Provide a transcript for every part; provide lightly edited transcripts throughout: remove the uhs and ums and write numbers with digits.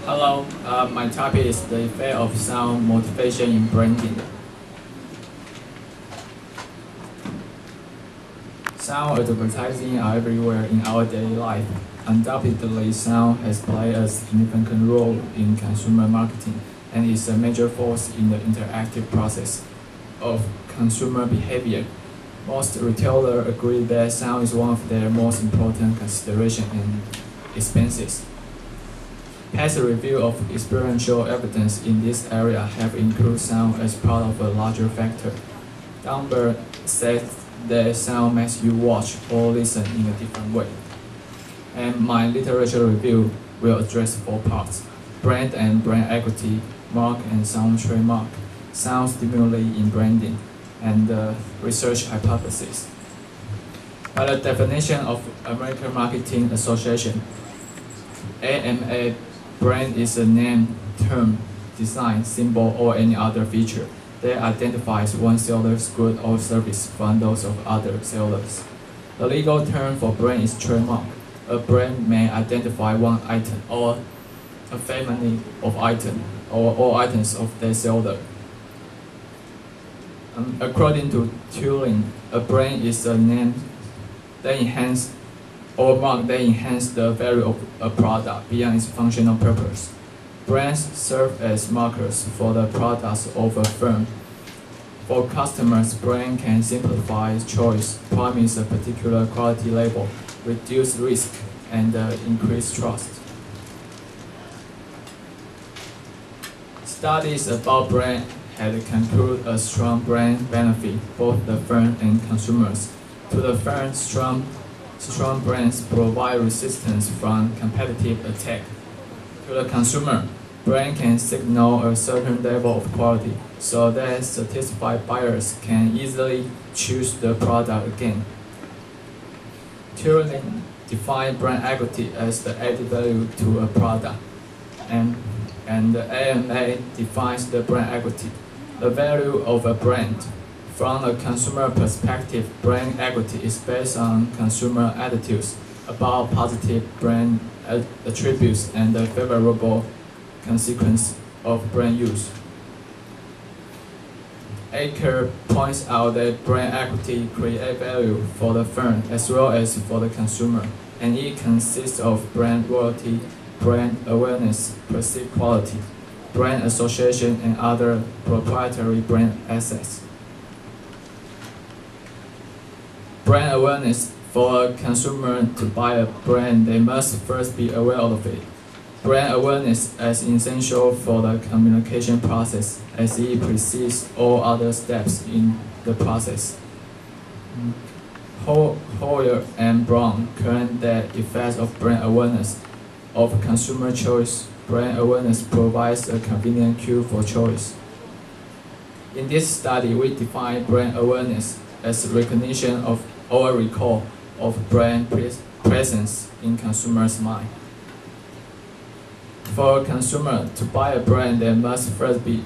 Hello, my topic is the effect of sound motivation in branding. Sound advertising are everywhere in our daily life. Undoubtedly, sound has played a significant role in consumer marketing and is a major force in the interactive process of consumer behavior. Most retailers agree that sound is one of their most important considerations and expenses. Past review of experiential evidence in this area have included sound as part of a larger factor. Dunbar said that sound makes you watch or listen in a different way. And my literature review will address 4 parts: brand and brand equity, mark and sound trademark, sound stimuli in branding, and the research hypothesis. By the definition of American Marketing Association, AMA, brand is a name, term, design, symbol, or any other feature that identifies one seller's good or service from those of other sellers. The legal term for brand is trademark. A brand may identify one item or a family of items or all items of their seller. According to Turing, a brand is a name that enhances or mark that enhance the value of a product beyond its functional purpose. Brands serve as markers for the products of a firm. For customers, brand can simplify choice, promise a particular quality label, reduce risk, and increase trust. Studies about brand had concluded a strong brand benefit both the firm and consumers. To the firm, strong brands provide resistance from competitive attack. To the consumer, brand can signal a certain level of quality so that satisfied buyers can easily choose the product again. Turing defined brand equity as the added value to a product, and the AMA defines the brand equity, the value of a brand. From a consumer perspective, brand equity is based on consumer attitudes about positive brand attributes and the favorable consequence of brand use. Aker points out that brand equity creates value for the firm as well as for the consumer, and it consists of brand loyalty, brand awareness, perceived quality, brand association, and other proprietary brand assets. Brand awareness: for a consumer to buy a brand, they must first be aware of it. Brand awareness is essential for the communication process as it precedes all other steps in the process. Hoyer and Brown claim that effects of brand awareness of consumer choice. Brand awareness provides a convenient cue for choice. In this study, we define brand awareness as recognition of or recall of brand presence in consumers' mind. For a consumer to buy a brand, there must first be.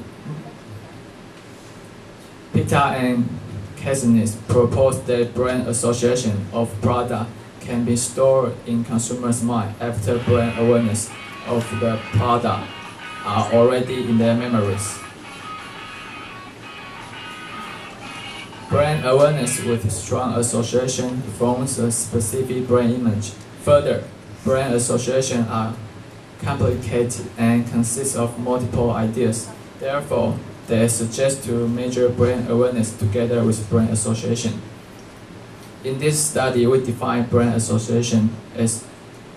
Pita and Cassinis propose that brand association of product can be stored in consumers' mind after brand awareness of the product are already in their memories. Brand awareness with strong association forms a specific brand image. Further, brand associations are complicated and consist of multiple ideas. Therefore, they suggest to measure brand awareness together with brand association. In this study, we define brand association as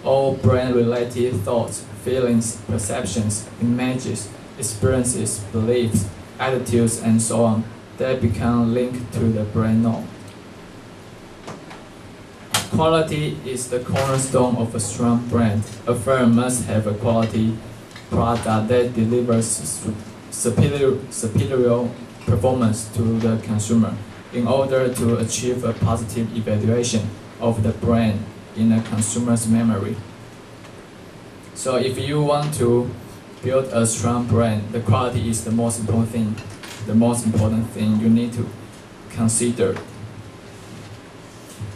all brand-related thoughts, feelings, perceptions, images, experiences, beliefs, attitudes, and so on that become linked to the brand norm. Quality is the cornerstone of a strong brand. A firm must have a quality product that delivers superior performance to the consumer in order to achieve a positive evaluation of the brand in a consumer's memory. So if you want to build a strong brand, the quality is the most important thing you need to consider.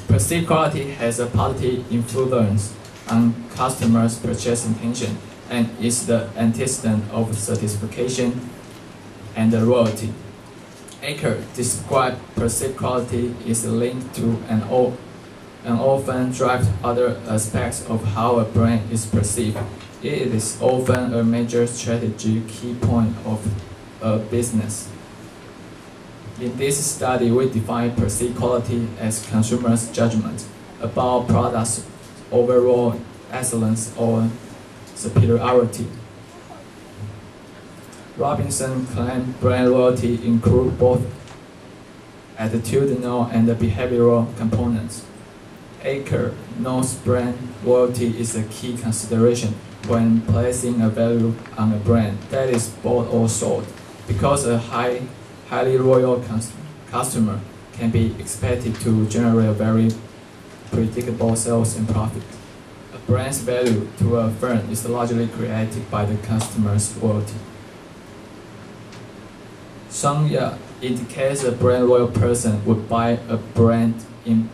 Perceived quality has a positive influence on customers' purchase intention. and is the antecedent of satisfaction and royalty. Aker described perceived quality is linked to and often drives other aspects of how a brand is perceived. It is often a major strategy key point of a business. In this study, we define perceived quality as consumers' judgment about products' overall excellence or superiority. Robinson claimed brand loyalty includes both attitudinal and behavioral components. Aker notes brand loyalty is a key consideration when placing a value on a brand that is bought or sold, because a highly loyal customer can be expected to generate very predictable sales and profit. A brand's value to a firm is largely created by the customer's loyalty. Sanya indicates a brand loyal person would buy a brand in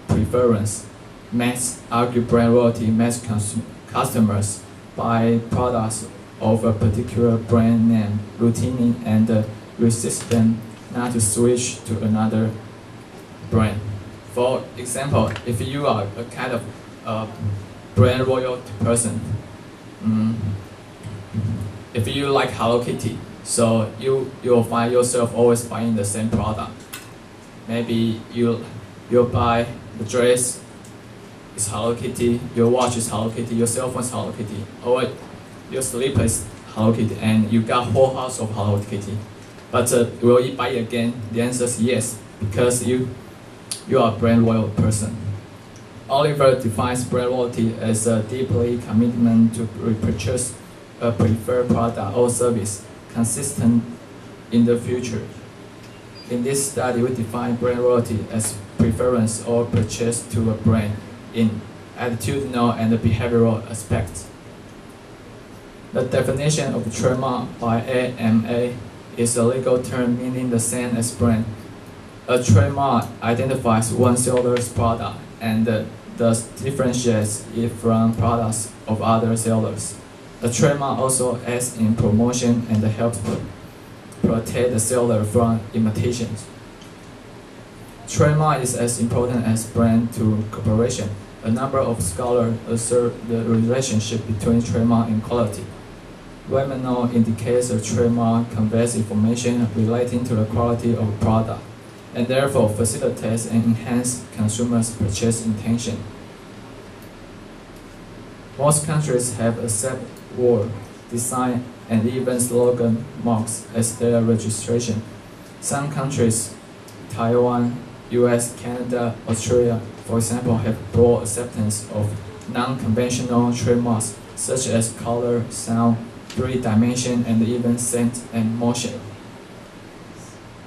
preference. Max argue brand loyalty makes customers buy products of a particular brand name routinely and resist them not to switch to another brand. For example, if you are a kind of brand loyal person, if you like Hello Kitty, so you'll find yourself always buying the same product. Maybe you'll buy the dress is Hello Kitty, your watch is Hello Kitty, your cell phone is Hello Kitty, or your slipper is Hello Kitty, and you got whole house of Hello Kitty. But will you buy it again? The answer is yes, because you are a brand loyal person. Oliver defines brand loyalty as a deeply commitment to repurchase a preferred product or service consistent in the future. In this study, we define brand loyalty as preference or purchase to a brand in attitudinal and behavioral aspects. The definition of trademark by AMA is a legal term meaning the same as brand. A trademark identifies one seller's product and thus differentiates it from products of other sellers. A trademark also aids in promotion and helps protect the seller from imitations. Trademark is as important as brand to corporation. A number of scholars assert the relationship between trademark and quality. Webmanol indicates a trademark conveys information relating to the quality of a product, and therefore facilitates and enhances consumers' purchase intention. Most countries have accepted word, design, and even slogan marks as their registration. Some countries, Taiwan, US, Canada, Australia, for example, have broad acceptance of non-conventional trademarks such as color, sound, 3-dimension, and even scent and motion.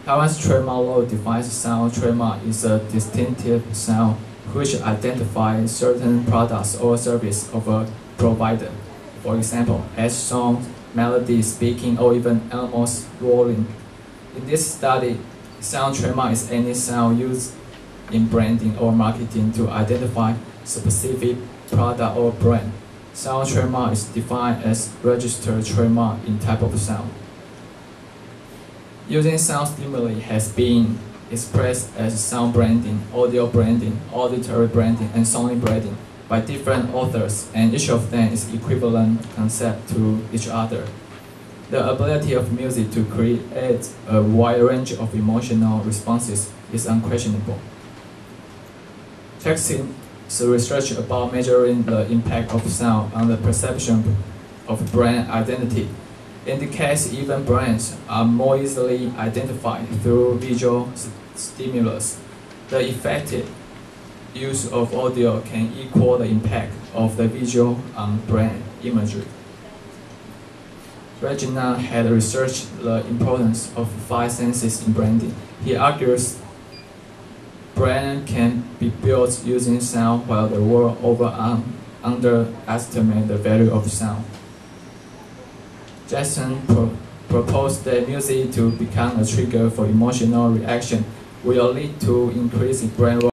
Taiwan's trademark law defines sound. Trademark is a distinctive sound which identifies certain products or service of a provider. For example, as song, melody, speaking, or even animals roaring. In this study, sound trademark is any sound used in branding or marketing to identify specific product or brand. Sound trademark is defined as registered trademark in type of sound. Using sound stimuli has been expressed as sound branding, audio branding, auditory branding, and sonic branding by different authors, and each of them is equivalent concept to each other. The ability of music to create a wide range of emotional responses is unquestionable. Texting's research about measuring the impact of sound on the perception of brand identity indicates even brands are more easily identified through visual stimulus. The effective use of audio can equal the impact of the visual on brand imagery. Regina had researched the importance of 5 senses in branding. He argues brand can be built using sound while the world over underestimate the value of sound. Jackson proposed that music to become a trigger for emotional reaction will lead to increased brand